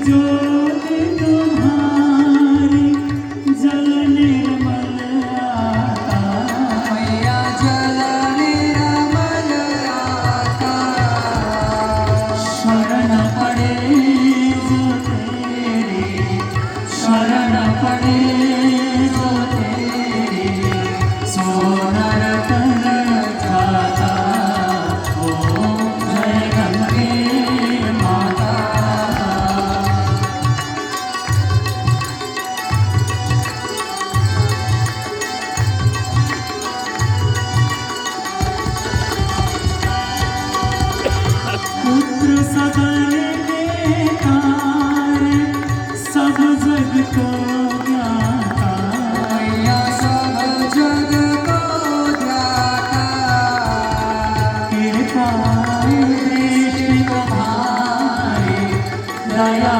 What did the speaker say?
ज्योत तुम्हारी जल निर्मल आता, मैया जल निर्मल आता। शरण पड़े जो तेरी, शरण पड़े जो तेरी, सो नरक जाता। ओम जय गंगे माता। पुत्र सदन बेकार, सब जग को ज्ञाता, मैया सब जग को ध्याता। कृपा दृष्टि तुम्हारी, दया